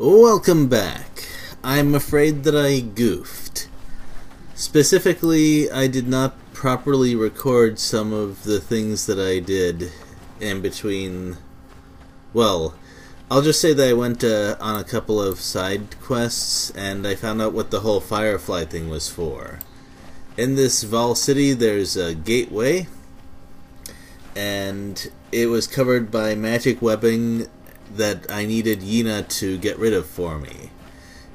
Welcome back. I'm afraid that I goofed. Specifically, I did not properly record some of the things that I did in between. Well, I'll just say that I went on a couple of side quests, and I found out what the whole Firefly thing was for. In this Vol City, there's a gateway, and it was covered by magic webbing that I needed Yina to get rid of for me.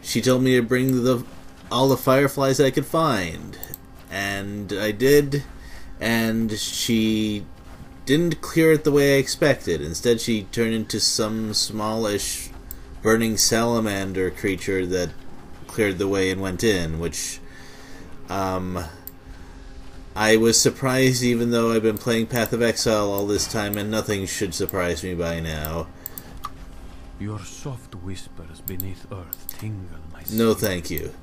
She told me to bring all the fireflies I could find, and I did, and she didn't clear it the way I expected. Instead, she turned into some smallish burning salamander creature that cleared the way and went in, which I was surprised, even though I've been playing Path of Exile all this time, and nothing should surprise me by now. Your soft whispers beneath earth tingle my skin. No thank you.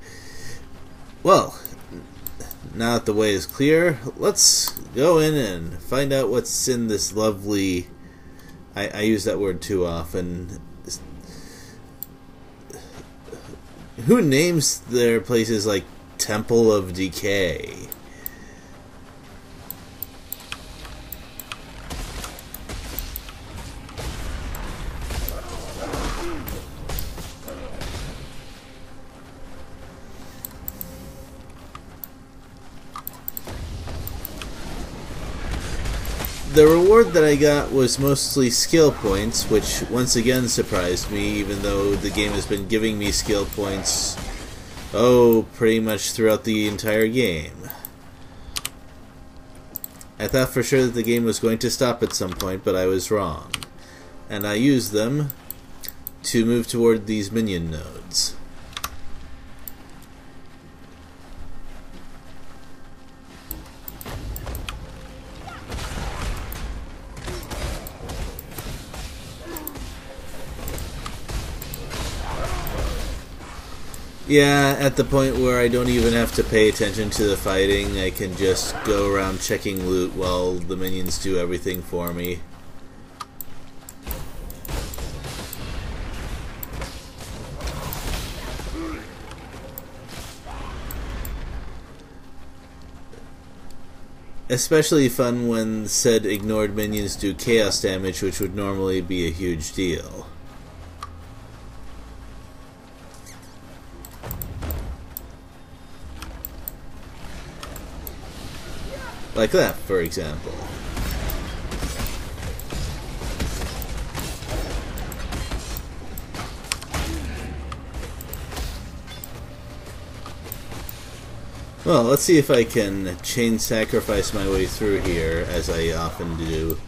Well, now that the way is clear, let's go in and find out what's in this lovely... I use that word too often. Who names their places like Temple of Decay? The reward that I got was mostly skill points, which once again surprised me, even though the game has been giving me skill points, pretty much throughout the entire game. I thought for sure that the game was going to stop at some point, but I was wrong. And I used them to move toward these minion nodes. Yeah, at the point where I don't even have to pay attention to the fighting, I can just go around checking loot while the minions do everything for me. Especially fun when said ignored minions do chaos damage, which would normally be a huge deal. Like that, for example. Well, let's see if I can chain sacrifice my way through here, as I often do.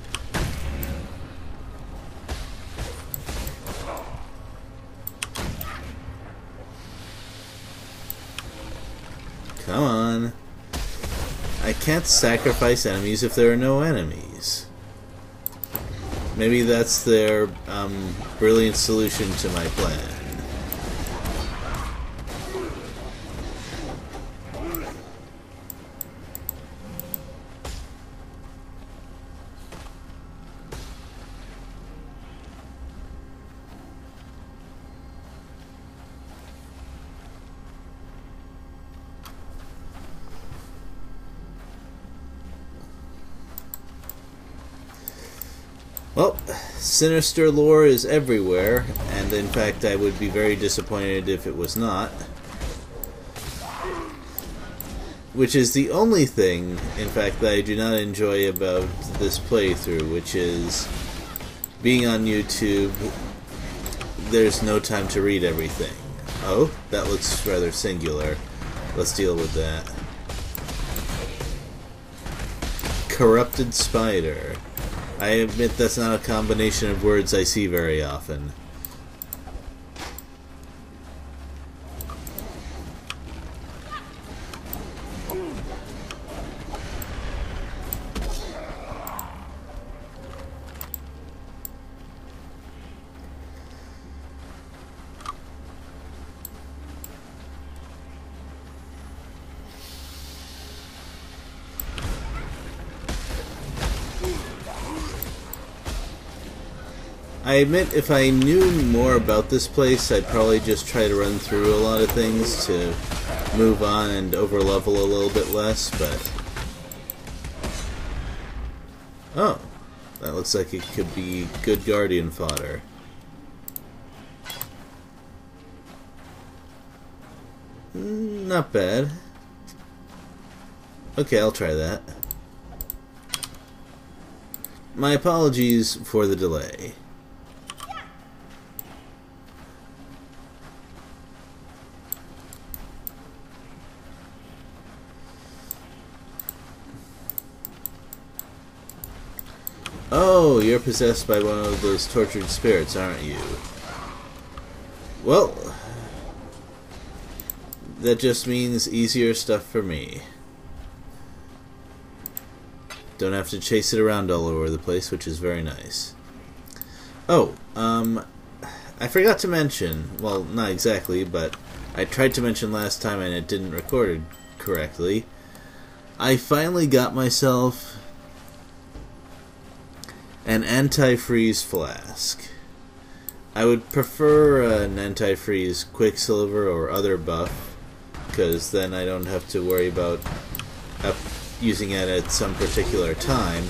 Come on. I can't sacrifice enemies if there are no enemies. Maybe that's their brilliant solution to my plan. Well, sinister lore is everywhere, and in fact I would be very disappointed if it was not. Which is the only thing, in fact, that I do not enjoy about this playthrough, which is being on YouTube, there's no time to read everything. Oh, that looks rather singular. Let's deal with that. Corrupted spider. I admit that's not a combination of words I see very often. I admit, if I knew more about this place, I'd probably just try to run through a lot of things to move on and overlevel a little bit less, but... Oh, that looks like it could be good Guardian fodder. Not bad. Okay, I'll try that. My apologies for the delay. Oh, you're possessed by one of those tortured spirits, aren't you? Well, that just means easier stuff for me. Don't have to chase it around all over the place, which is very nice. Oh, I forgot to mention, well, not exactly, but I tried to mention last time and it didn't record it correctly. I finally got myself an antifreeze flask. I would prefer an antifreeze Quicksilver or other buff, because then I don't have to worry about using it at some particular time.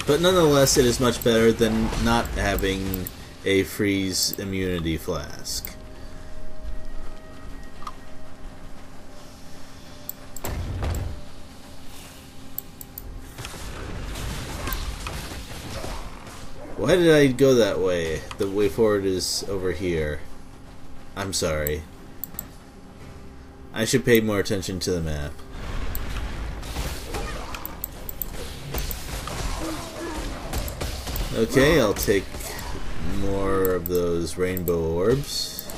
But nonetheless, it is much better than not having a freeze immunity flask. Why did I go that way? The way forward is over here. I'm sorry. I should pay more attention to the map. Okay, I'll take more of those rainbow orbs.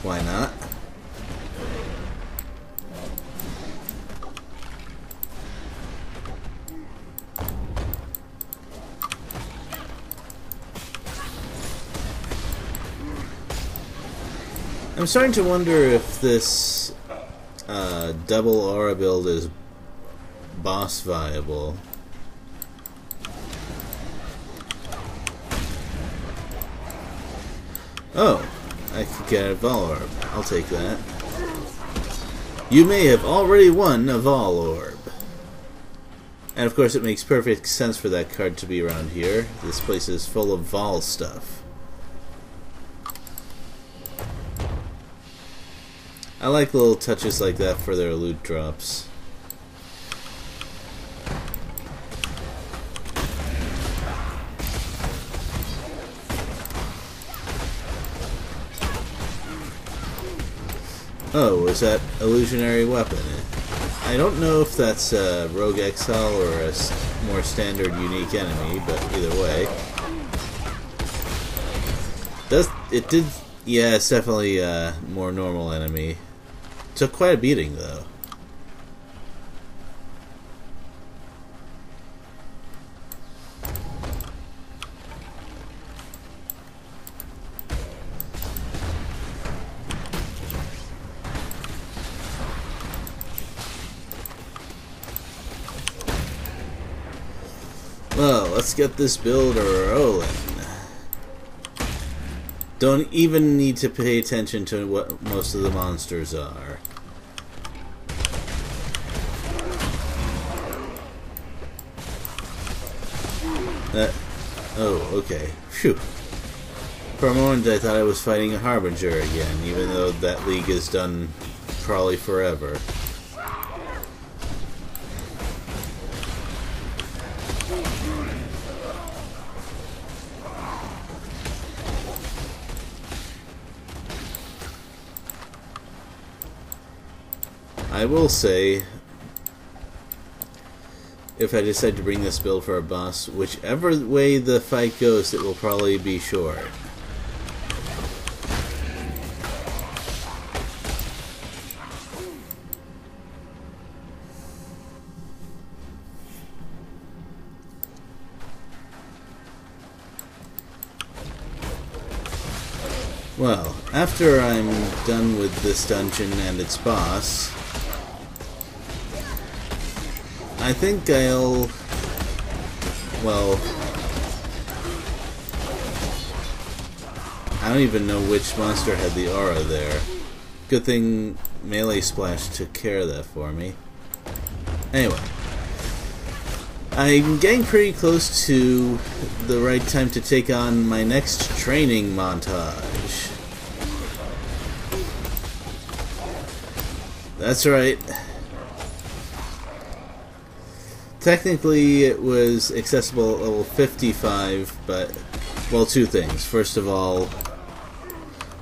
Why not? I'm starting to wonder if this double aura build is boss viable. Oh, I could get a Vol Orb. I'll take that. You may have already won a Vol Orb. And of course it makes perfect sense for that card to be around here. This place is full of Vol stuff. I like little touches like that for their loot drops. Oh, was that illusionary weapon? I don't know if that's a rogue exile or a more standard unique enemy, but either way. Yeah, it's definitely a more normal enemy. Took quite a beating, though. Well, let's get this build rolling. Don't even need to pay attention to what most of the monsters are. Oh, okay. Phew. For a moment I thought I was fighting a Harbinger again, even though that league is done probably forever. I will say, if I decide to bring this build for a boss, whichever way the fight goes, it will probably be short. Well, after I'm done with this dungeon and its boss, I think I'll... well, I don't even know which monster had the aura there. Good thing Melee Splash took care of that for me. Anyway. I'm getting pretty close to the right time to take on my next training montage. That's right. Technically, it was accessible at level 55, but, well, two things. First of all,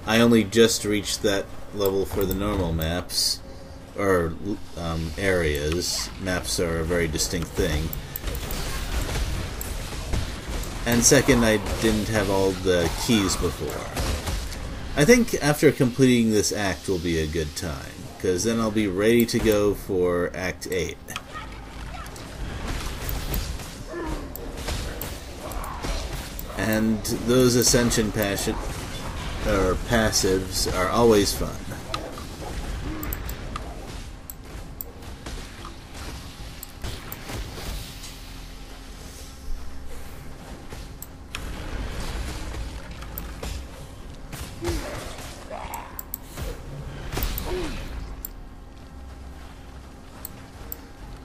I only just reached that level for the normal maps, or areas. Maps are a very distinct thing. And second, I didn't have all the keys before. I think after completing this act will be a good time, because then I'll be ready to go for Act 8. And those Ascension passives are always fun.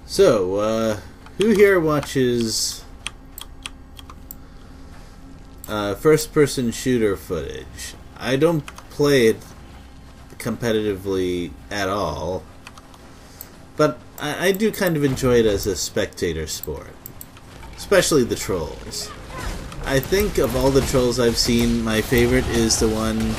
So, who here watches first-person shooter footage? I don't play it competitively at all, but I do kind of enjoy it as a spectator sport, especially the trolls. I think of all the trolls I've seen, my favorite is the one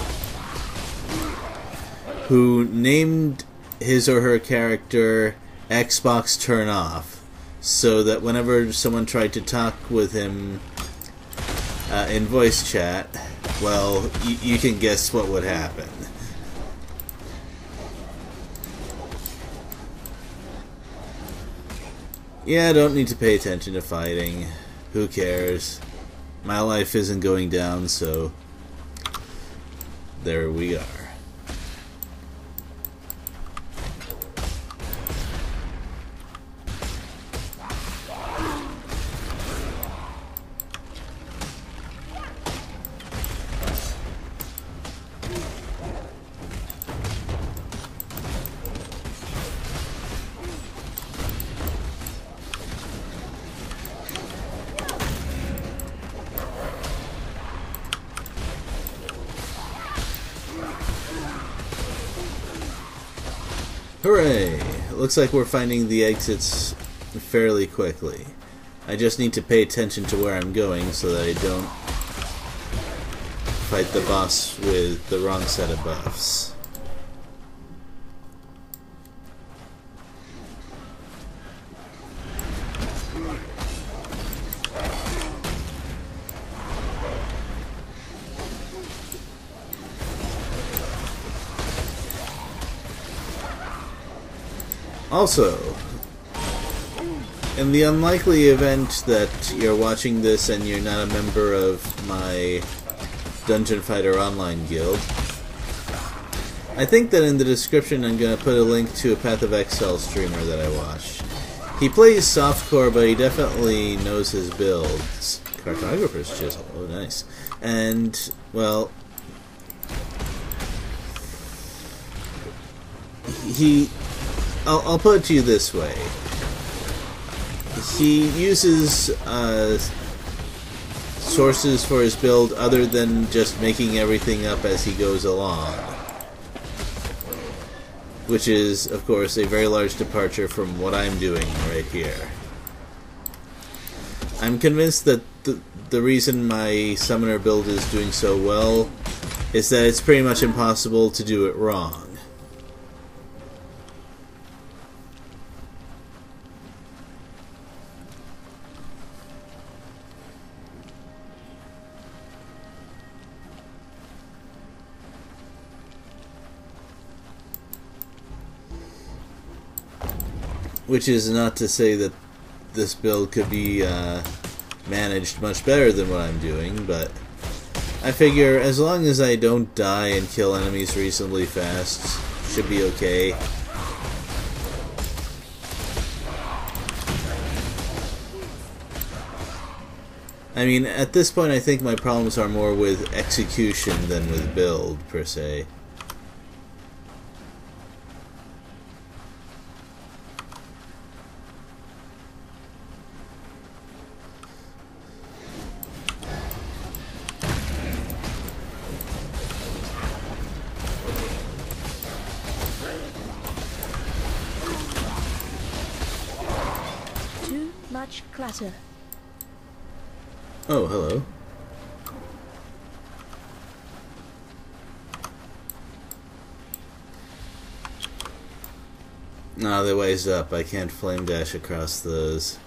who named his or her character Xbox Turn Off, so that whenever someone tried to talk with him in voice chat, well, you can guess what would happen. Yeah, I don't need to pay attention to fighting. Who cares? My life isn't going down, so there we are. Hooray! It looks like we're finding the exits fairly quickly. I just need to pay attention to where I'm going so that I don't fight the boss with the wrong set of buffs. Also, in the unlikely event that you're watching this and you're not a member of my Dungeon Fighter Online guild, I think that in the description I'm going to put a link to a Path of Exile streamer that I watched. He plays softcore, but he definitely knows his builds. Cartographer's Chisel, oh nice. And, well, I'll put it to you this way. He uses sources for his build other than just making everything up as he goes along. Which is, of course, a very large departure from what I'm doing right here. I'm convinced that the reason my summoner build is doing so well is that it's pretty much impossible to do it wrong. Which is not to say that this build could be managed much better than what I'm doing, but I figure as long as I don't die and kill enemies reasonably fast, should be okay. I mean, at this point I think my problems are more with execution than with build, per se. Too much clutter. Oh, hello. No, they ways up. I can't flame dash across those.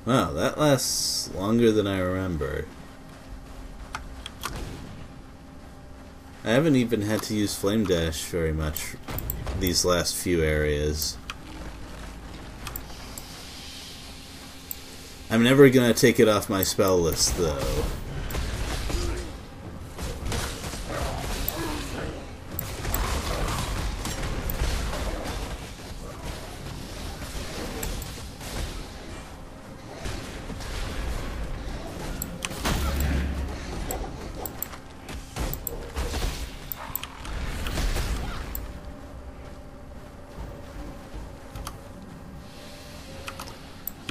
Wow, that lasts longer than I remember. I haven't even had to use flame dash very much these last few areas. I'm never gonna take it off my spell list though.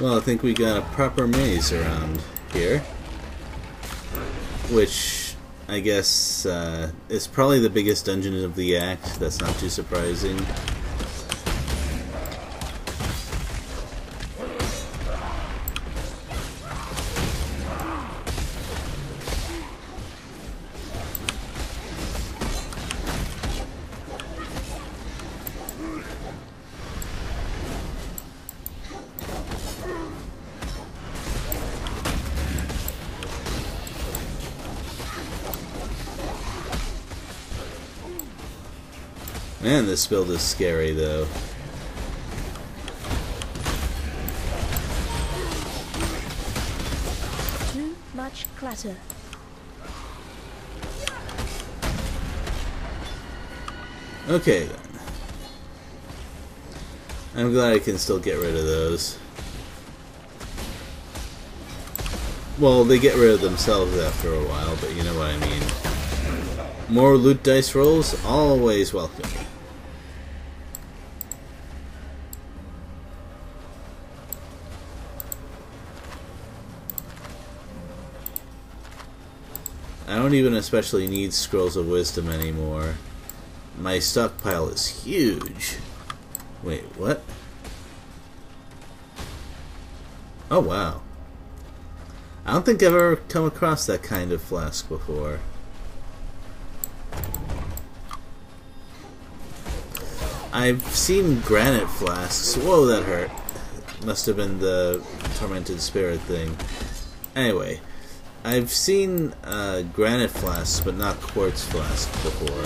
Well, I think we got a proper maze around here, which I guess is probably the biggest dungeon of the act. That's not too surprising. Man, this build is scary, though. Too much clutter. Okay, then. I'm glad I can still get rid of those. Well, they get rid of themselves after a while, but you know what I mean. More loot dice rolls? Always welcome. I don't even especially need Scrolls of Wisdom anymore. My stockpile is huge. Wait, what? Oh, wow. I don't think I've ever come across that kind of flask before. I've seen granite flasks. Whoa, that hurt. Must have been the tormented spirit thing. Anyway, I've seen granite flasks, but not quartz flasks before.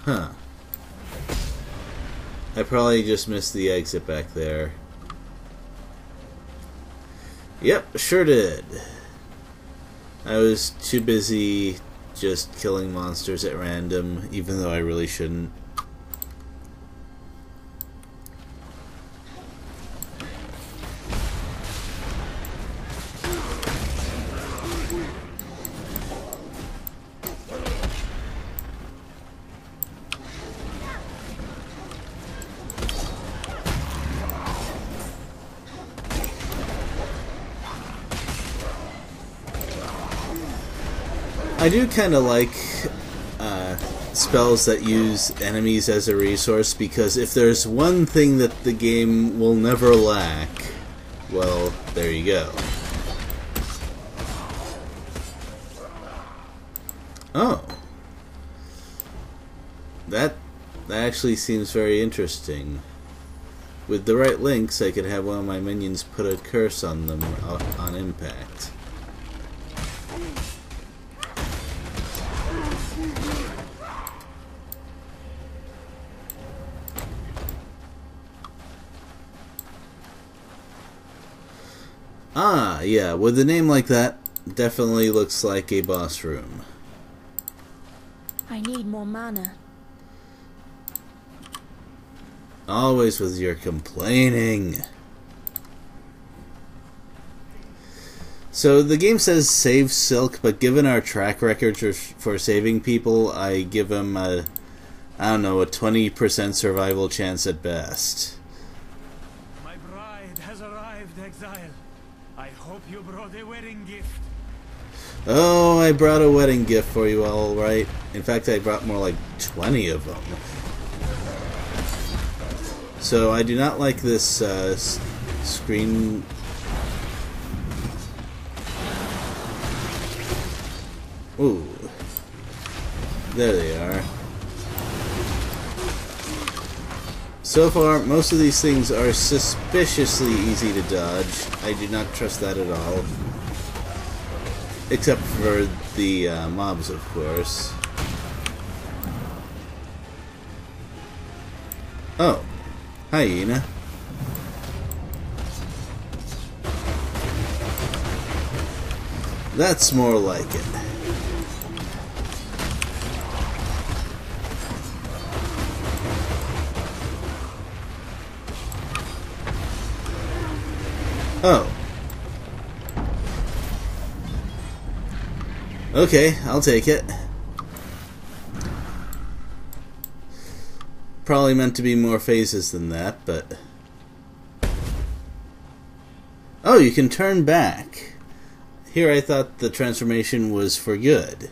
Huh. I probably just missed the exit back there. Yep, sure did. I was too busy just killing monsters at random, even though I really shouldn't. I do kind of like spells that use enemies as a resource, because if there's one thing that the game will never lack, well, there you go. Oh. That actually seems very interesting. With the right links, I could have one of my minions put a curse on them on impact. Ah, yeah, with a name like that, definitely looks like a boss room. I need more mana. Always with your complaining. So the game says save Silk, but given our track record for saving people, I give him a, I don't know, a 20% survival chance at best. My bride has arrived, Exile. I hope you brought a wedding gift. Oh, I brought a wedding gift for you, all right. In fact, I brought more like 20 of them. So I do not like this screen. Ooh. There they are. So far, most of these things are suspiciously easy to dodge. I do not trust that at all. Except for the mobs, of course. Oh. Hyena. That's more like it. Oh. Okay, I'll take it. Probably meant to be more phases than that, but... Oh, you can turn back. Here I thought the transformation was for good.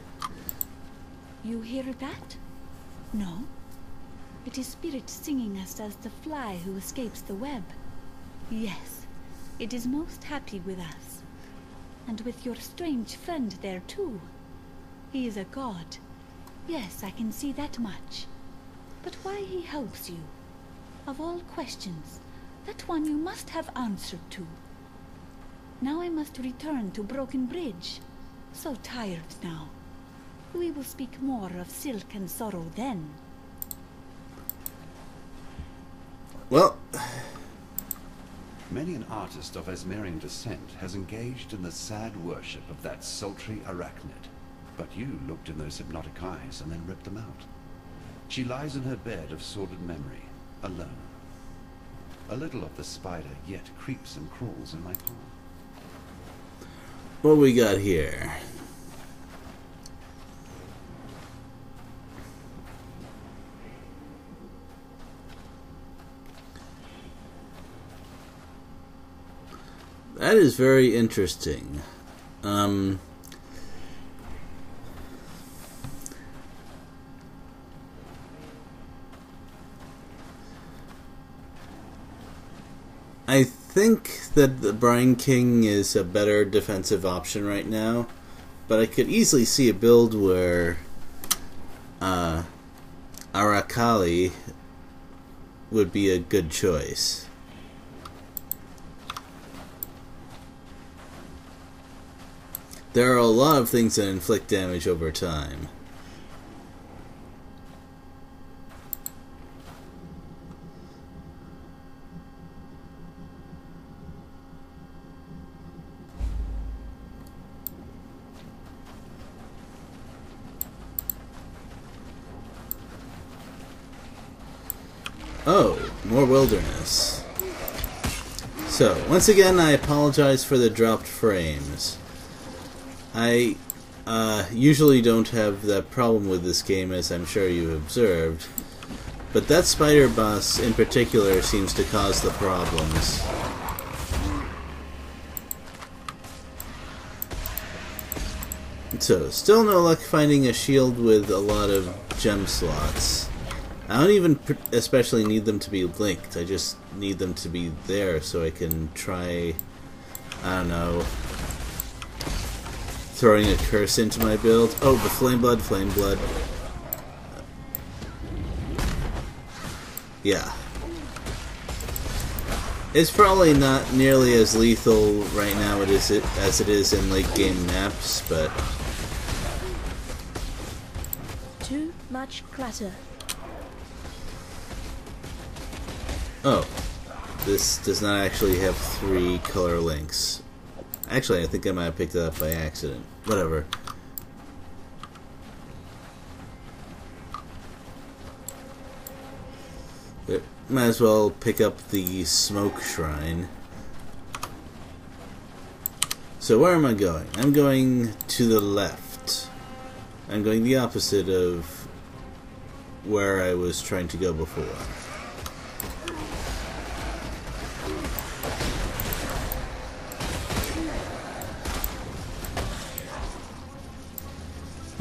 You hear that? No. It is spirit singing us as the fly who escapes the web. Yes, it is most happy with us. And with your strange friend there too. He is a god. Yes, I can see that much. But why he helps you? Of all questions, that one you must have answered to. Now I must return to Broken Bridge. So tired now. We will speak more of Silk and Sorrow then. Well... Many an artist of Esmerian descent has engaged in the sad worship of that sultry arachnid. But you looked in those hypnotic eyes and then ripped them out. She lies in her bed of sordid memory, alone. A little of the spider yet creeps and crawls in my palm. What we got here? That is very interesting. I think that the Brine King is a better defensive option right now, but I could easily see a build where Arakali would be a good choice. There are a lot of things that inflict damage over time. Oh, more wilderness. So, once again, I apologize for the dropped frames. I usually don't have that problem with this game, as I'm sure you observed, but that spider boss in particular seems to cause the problems. So, still no luck finding a shield with a lot of gem slots. I don't even especially need them to be linked, I just need them to be there so I can try, I don't know, throwing a curse into my build. Oh, the flame blood. Yeah. It's probably not nearly as lethal right now as it is in late game maps, but... Too much clutter. Oh. This does not actually have 3 color links. Actually, I think I might have picked it up by accident. Whatever. Might as well pick up the smoke shrine. So where am I going? I'm going to the left. I'm going the opposite of where I was trying to go before.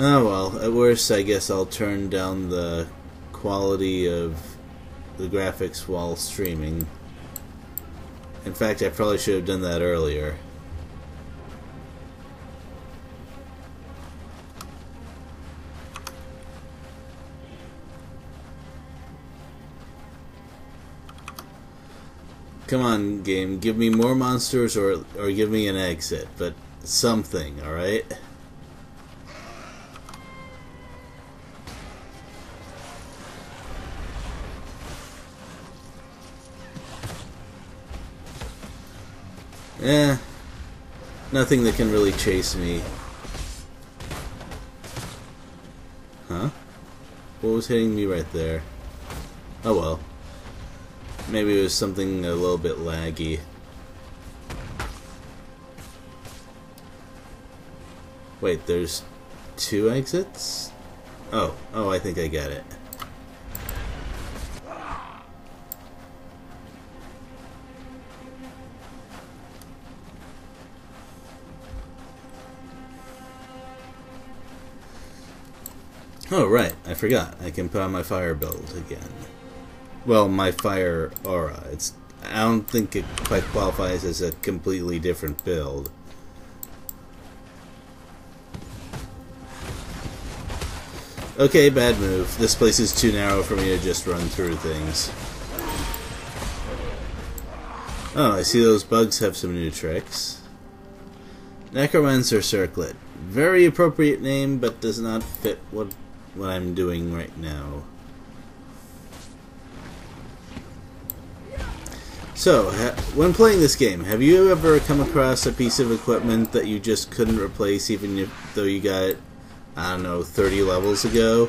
Oh well, at worst I guess I'll turn down the quality of the graphics while streaming. In fact, I probably should have done that earlier. Come on, game, give me more monsters or give me an exit, but something, alright? Nothing that can really chase me. Huh? What was hitting me right there? Oh well. Maybe it was something a little bit laggy. Wait, there's 2 exits? Oh, I think I get it. Oh, right, I forgot. I can put on my fire build again. Well, my fire aura. I don't think it quite qualifies as a completely different build. Okay, bad move. This place is too narrow for me to just run through things. Oh, I see those bugs have some new tricks. Necromancer Circlet. Very appropriate name, but does not fit what I'm doing right now. So, when playing this game, have you ever come across a piece of equipment that you just couldn't replace even though you got it, I don't know, 30 levels ago?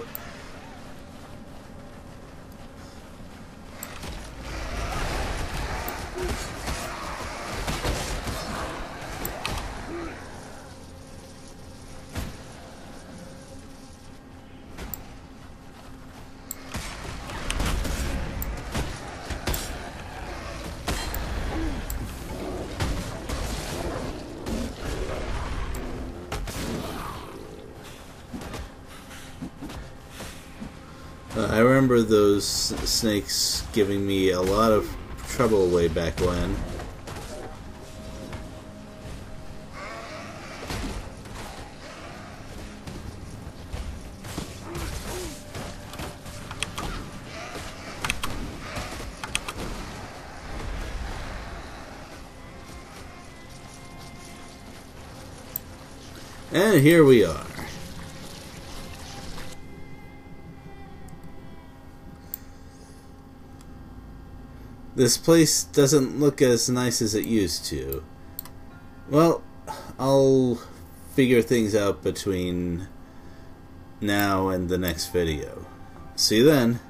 I remember those snakes giving me a lot of trouble way back when. And here we are. This place doesn't look as nice as it used to. Well, I'll figure things out between now and the next video. See you then.